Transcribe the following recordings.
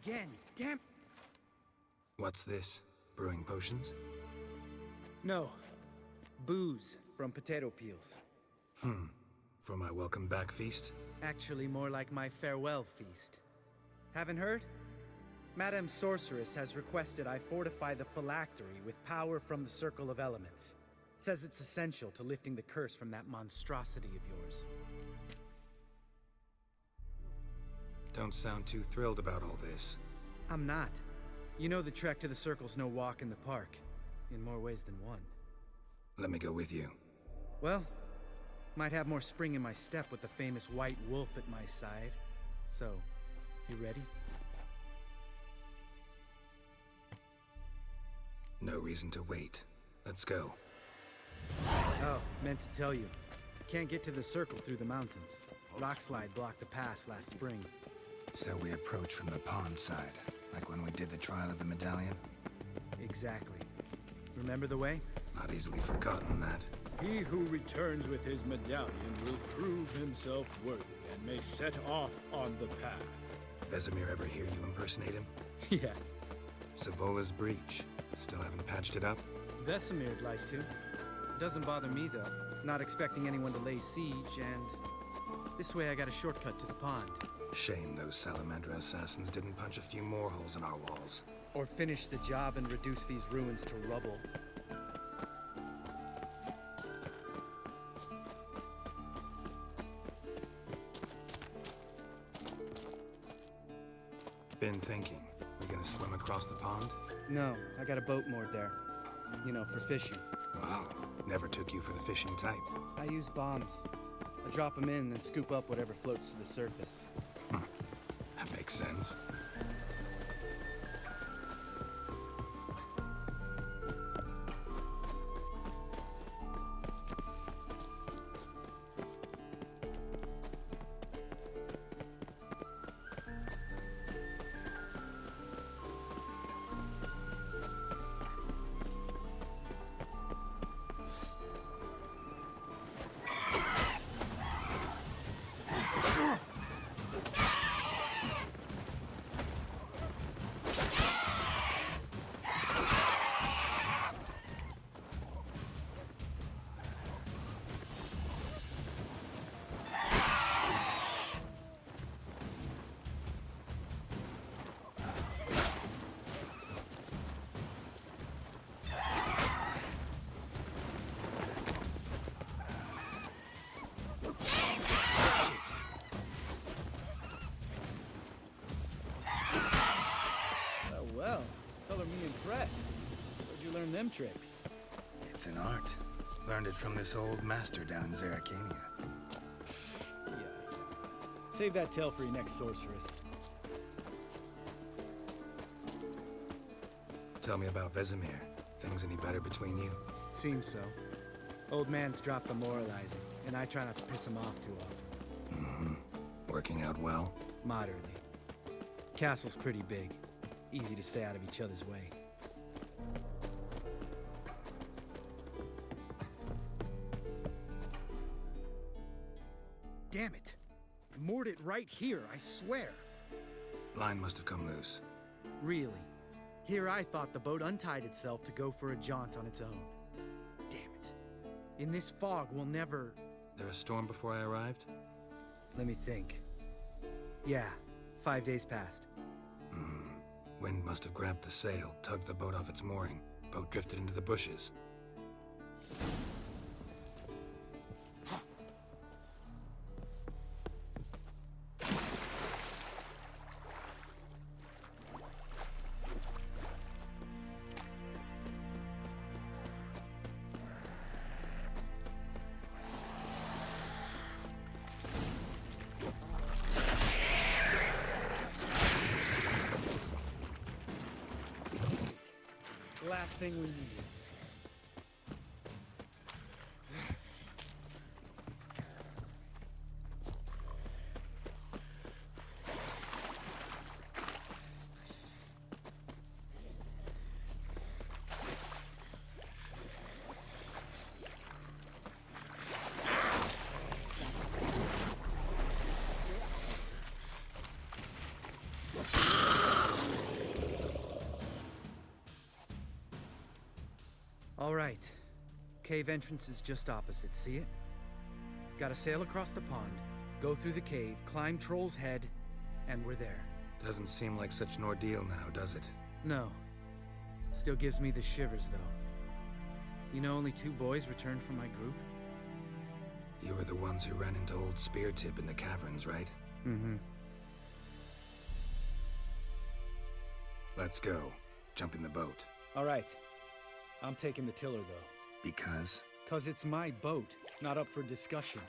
again, damn... What's this? Brewing potions? No. Booze from potato peels. For my welcome back feast? Actually, more like my farewell feast. Haven't heard? Madame Sorceress has requested I fortify the phylactery with power from the Circle of Elements. Says it's essential to lifting the curse from that monstrosity of yours. Don't sound too thrilled about all this. I'm not. You know the trek to the Circle's no walk in the park. In more ways than one. Let me go with you. Well, might have more spring in my step with the famous white wolf at my side. So, you ready? No reason to wait. Let's go. Oh, meant to tell you. Can't get to the Circle through the mountains. Rockslide blocked the pass last spring. So we approach from the pond side, like when we did the trial of the medallion? Exactly. Remember the way? Not easily forgotten, that. He who returns with his medallion will prove himself worthy and may set off on the path. Vesemir ever hear you impersonate him? Yeah. Savola's breach. Still haven't patched it up? Vesemir'd like to. Doesn't bother me, though. Not expecting anyone to lay siege, and... this way I got a shortcut to the pond. Shame those Salamandra assassins didn't punch a few more holes in our walls. Or finish the job and reduce these ruins to rubble. Been thinking. We gonna swim across the pond? No, I got a boat moored there. You know, for fishing. Wow. Never took you for the fishing type. I use bombs. I drop them in, then scoop up whatever floats to the surface. That makes sense. Well, color me impressed. Where'd you learn them tricks? It's an art. Learned it from this old master down in Zeracania. Yeah. Save that tale for your next sorceress. Tell me about Vesemir. Things any better between you? Seems so. Old man's dropped the moralizing, and I try not to piss him off too often. Working out well? Moderately. Castle's pretty big. Easy to stay out of each other's way. Damn it! I moored it right here, I swear! Line must have come loose. Really? Here I thought the boat untied itself to go for a jaunt on its own. Damn it. In this fog, we'll never... There a storm before I arrived? Let me think. Yeah, 5 days passed. Wind must have grabbed the sail, tugged the boat off its mooring. Boat drifted into the bushes. Last thing we needed. right. Cave entrance is just opposite, see it? Gotta sail across the pond, go through the cave, climb Troll's Head, and we're there. Doesn't seem like such an ordeal now, does it? No. Still gives me the shivers, though. You know only 2 boys returned from my group? You were the ones who ran into old Speartip in the caverns, right? Mm-hmm. Let's go. Jump in the boat. All right. I'm taking the tiller, though. Because? 'Cause it's my boat, not up for discussion.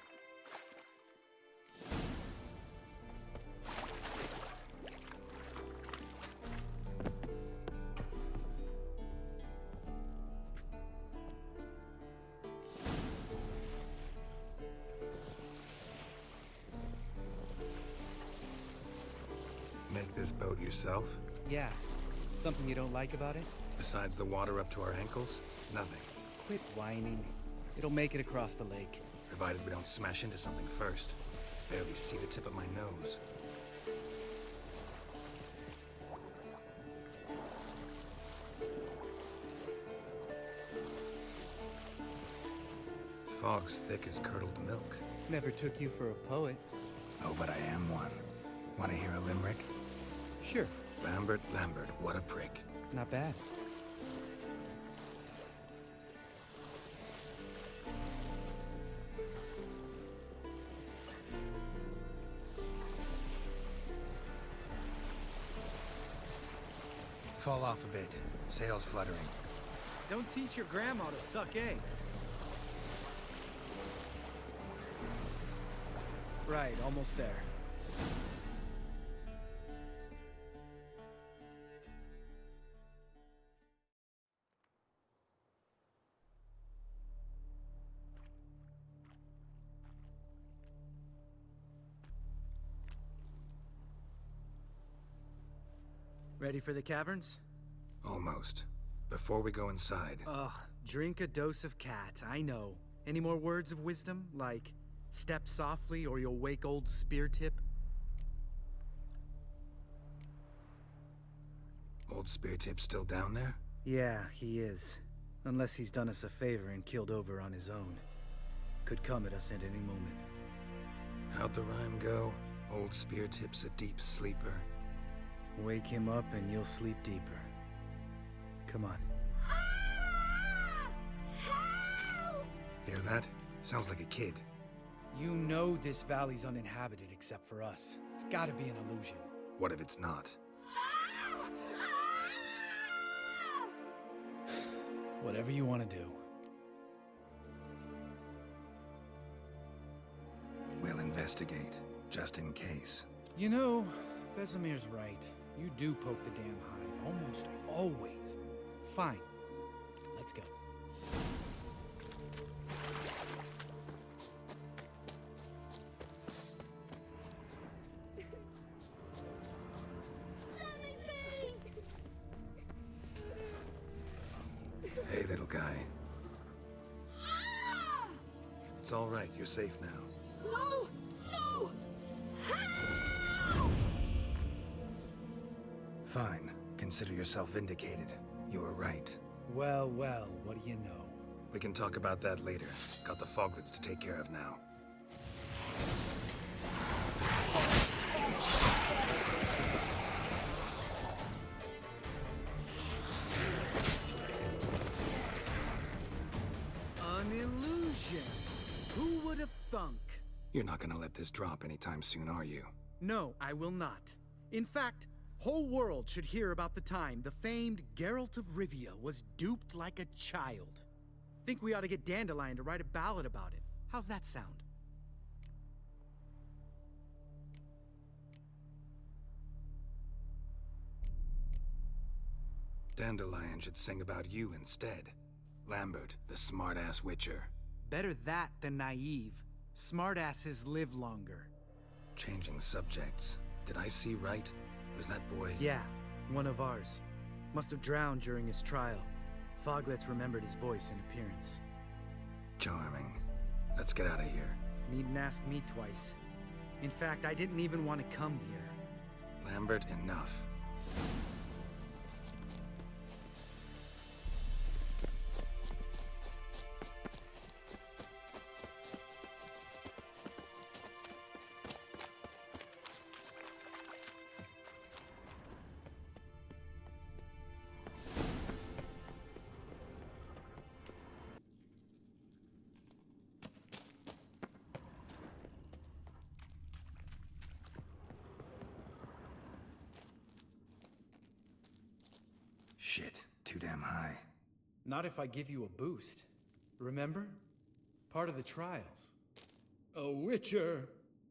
Make this boat yourself? Yeah. Something you don't like about it? Besides the water up to our ankles? Nothing. Quit whining. It'll make it across the lake. Provided we don't smash into something first. Barely see the tip of my nose. Fog's thick as curdled milk. Never took you for a poet. Oh, but I am one. Want to hear a limerick? Sure. Lambert, Lambert, what a prick. Not bad. Fall off a bit. Sails fluttering. Don't teach your grandma to suck eggs. Right, almost there. Ready for the caverns? Almost. Before we go inside, Ugh, drink a dose of cat, I know. Any more words of wisdom, like step softly or you'll wake old Speartip? old Speartip's still down there? Yeah, he is. Unless he's done us a favor and killed over on his own. Could come at us at any moment. How'd the rhyme go? Old Speartip's a deep sleeper. Wake him up and you'll sleep deeper. Come on. Hear that? Sounds like a kid. You know this valley's uninhabited except for us. It's gotta be an illusion. What if it's not? Whatever you want to do. We'll investigate, just in case. You know, Vesemir's right. You do poke the damn hive, almost always. Fine. Let's go. Hey, little guy. It's all right. You're safe now. No! No! Fine. Consider yourself vindicated. You were right. Well, well, what do you know? We can talk about that later. Got the foglets to take care of now. An illusion! Who would have thunk? You're not gonna let this drop anytime soon, are you? No, I will not. In fact, whole world should hear about the time the famed Geralt of Rivia was duped like a child. Think we ought to get Dandelion to write a ballad about it. How's that sound? Dandelion should sing about you instead. Lambert, the smart-ass witcher. Better that than naive. Smartasses live longer. Changing subjects. Did I see right? Was that boy? Yeah, one of ours. Must have drowned during his trial. Foglets remembered his voice and appearance. Charming. Let's get out of here. Needn't ask me twice. In fact, I didn't even want to come here. Lambert, enough. Shit, too damn high. Not if I give you a boost. Remember? Part of the trials. A witcher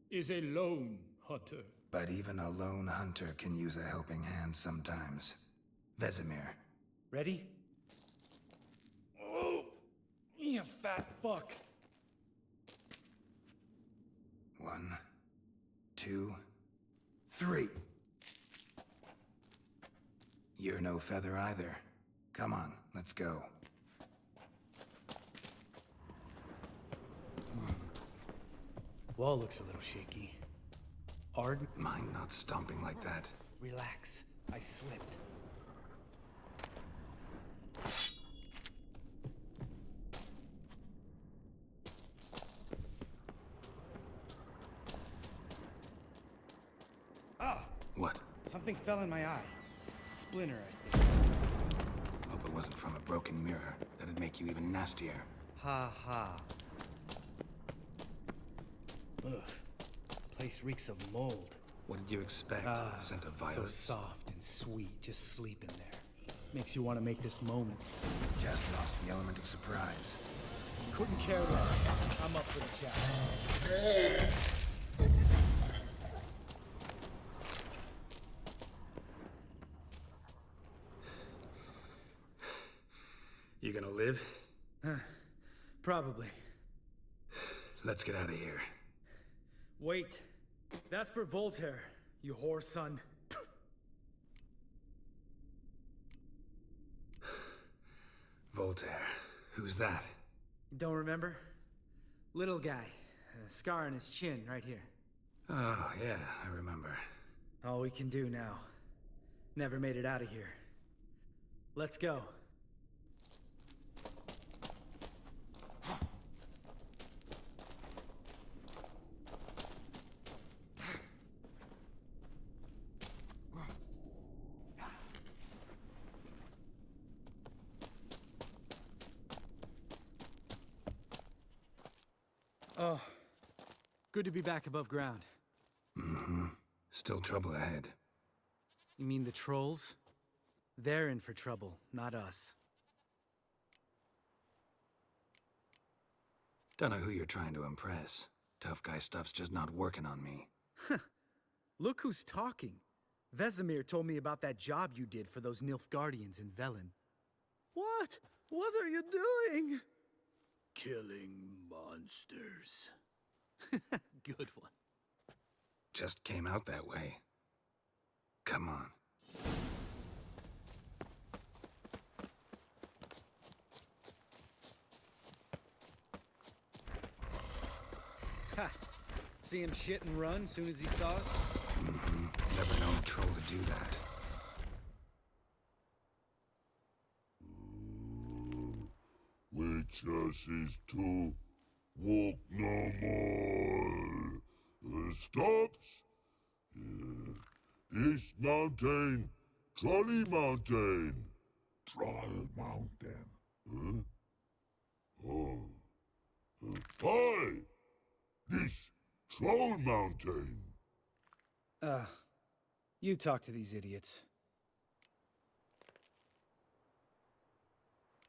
is a lone hunter. But even a lone hunter can use a helping hand sometimes. Vesemir. Ready? Oh, you fat fuck. 1, 2, 3. You're no feather either. Come on, let's go. Wall looks a little shaky. Ard? Mind not stomping like that. Relax. I slipped. Ah! What? Something fell in my eye. Splinter, I think. Hope it wasn't from a broken mirror. That'd make you even nastier. Ha ha. Ugh. Place reeks of mold. What did you expect? Scent of So violets? soft and sweet, just sleep in there. Makes you want to make this moment. Just lost the element of surprise. Couldn't care less. I'm up for the challenge. You gonna live? Probably. Let's get out of here. Wait. That's for Voltaire, you whore son. Voltaire. Who's that? Don't remember? Little guy. A scar on his chin, right here. Oh, yeah, I remember. All we can do now. Never made it out of here. Let's go. Oh, good to be back above ground. Mm-hmm. Still trouble ahead. You mean the trolls? They're in for trouble, not us. Don't know who you're trying to impress. Tough guy stuff's just not working on me. Look who's talking. Vesemir told me about that job you did for those Nilfgaardians in Velen. What? What are you doing? Killing monsters. Good one. Just came out that way. Come on. Ha! See him shit and run soon as he saw us? Mm-hmm. Never known a troll to do that. Which is to walk no more. Stops. East Mountain, Trolley Mountain. Troll Mountain. Huh? Oh. Hi! This Troll Mountain. You talk to these idiots.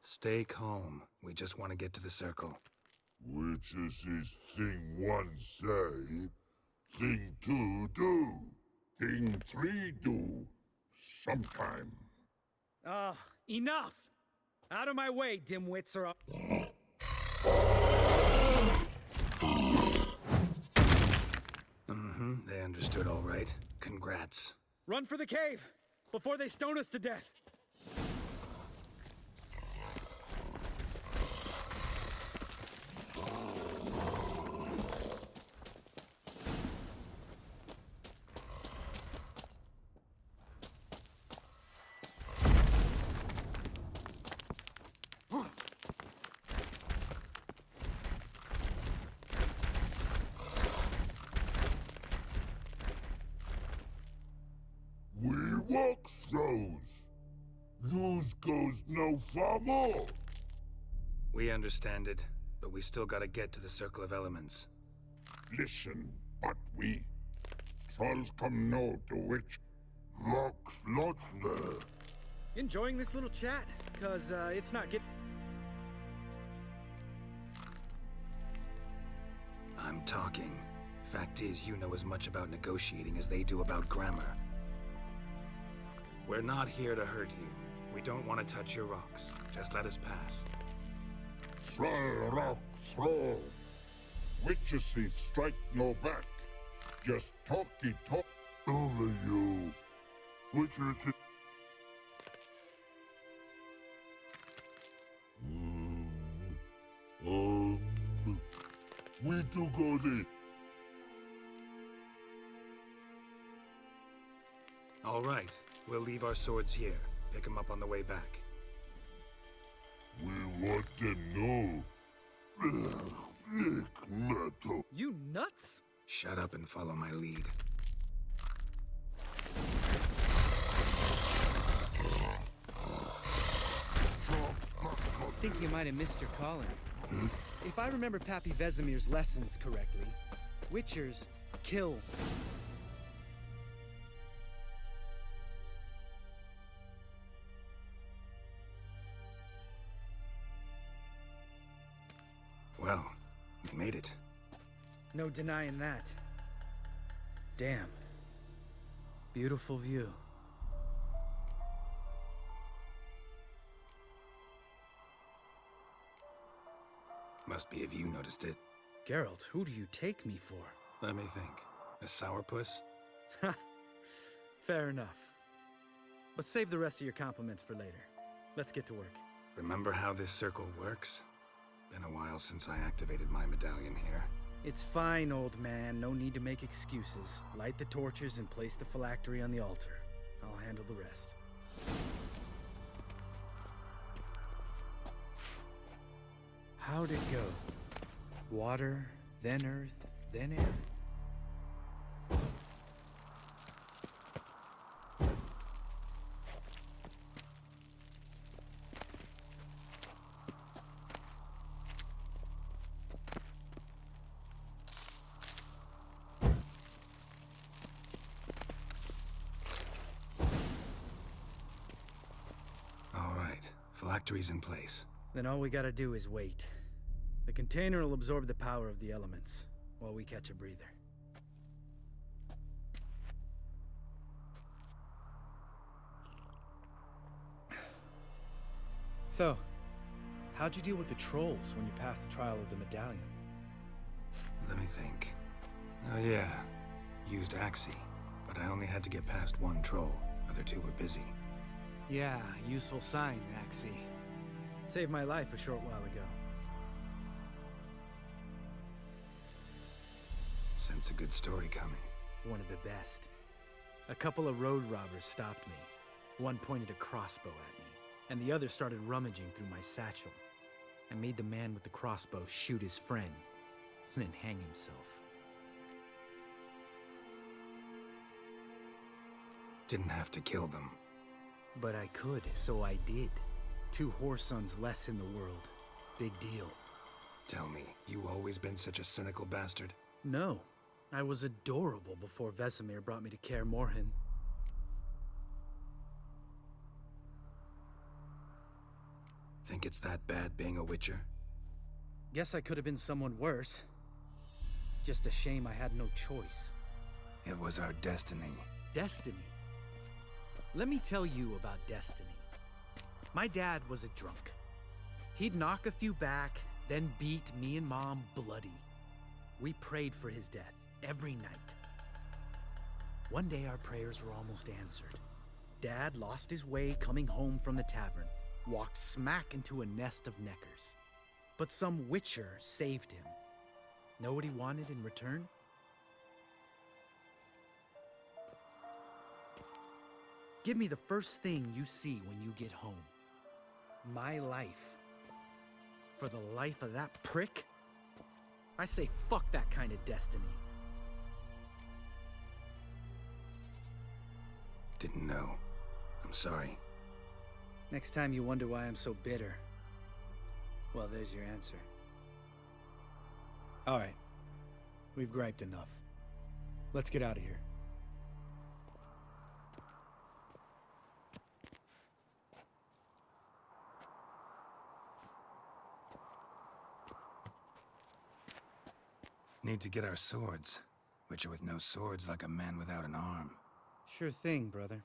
Stay calm. We just want to get to the circle. Which is thing 1 say, thing 2 do, thing 3 do, sometime. Enough! Out of my way, dimwits, or Mm-hmm. They understood all right. Congrats. Run for the cave! Before they stone us to death! We walk throws. Yous goes no far more. We understand it, but we still gotta get to the Circle of Elements. Listen, but we trolls come know to which locks lots there. Enjoying this little chat? Cause, it's not get... I'm talking. Fact is, you know as much about negotiating as they do about grammar. We're not here to hurt you. We don't want to touch your rocks. Just let us pass. Try rock throw. Witches thief strike no back. Just talky talk. Only you. Witches thief. We do go this. All right. We'll leave our swords here. Pick them up on the way back. We want them know. Metal. You nuts? Shut up and follow my lead. Think you might have missed your calling. If I remember Pappy Vesemir's lessons correctly, Witchers kill. Well, we made it. No denying that. Damn. Beautiful view. Must be if you noticed it. Geralt, who do you take me for? Let me think. A sourpuss? Fair enough. But save the rest of your compliments for later. Let's get to work. Remember how this circle works? Been a while since I activated my medallion here. It's fine, old man. No need to make excuses. Light the torches and place the phylactery on the altar. I'll handle the rest. How'd it go? Water, then earth, then air? All right, phylactery's in place. Then all we gotta do is wait. The container will absorb the power of the elements, while we catch a breather. So, how'd you deal with the trolls when you passed the trial of the medallion? Let me think. Oh yeah, used Axie, but I only had to get past one troll. Other two were busy. Yeah, useful sign, Axie. Saved my life a short while ago. Sense a good story coming. One of the best. A couple of road robbers stopped me. One pointed a crossbow at me, and the other started rummaging through my satchel. I made the man with the crossbow shoot his friend, then hang himself. Didn't have to kill them. But I could, so I did. 2 whoresons less in the world. Big deal. Tell me, you always been such a cynical bastard? No. I was adorable before Vesemir brought me to Kaer Morhen. Think it's that bad being a Witcher? Guess I could have been someone worse. Just a shame I had no choice. It was our destiny. Destiny? Let me tell you about destiny. My dad was a drunk. He'd knock a few back, then beat me and Mom bloody. We prayed for his death every night. One day our prayers were almost answered. Dad lost his way coming home from the tavern, walked smack into a nest of neckers. But some Witcher saved him. Know what he wanted in return? Give me the first thing you see when you get home. My life. For the life of that prick? I say fuck that kind of destiny. Didn't know. I'm sorry. Next time you wonder why I'm so bitter, well, there's your answer. All right. We've griped enough. Let's get out of here. need to get our swords. Witcher with no swords like a man without an arm. Sure thing, brother.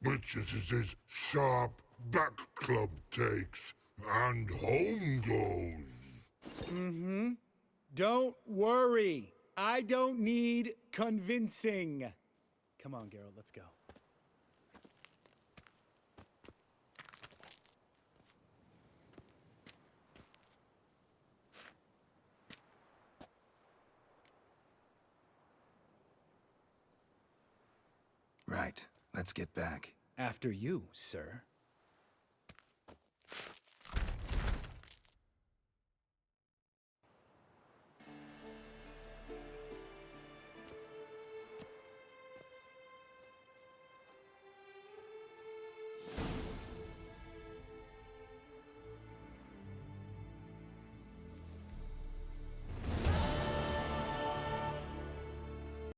Witches is his sharp back club takes, and home goes. Mm-hmm. Don't worry. I don't need convincing. Come on, Geralt, let's go. Right. Let's get back. After you, sir.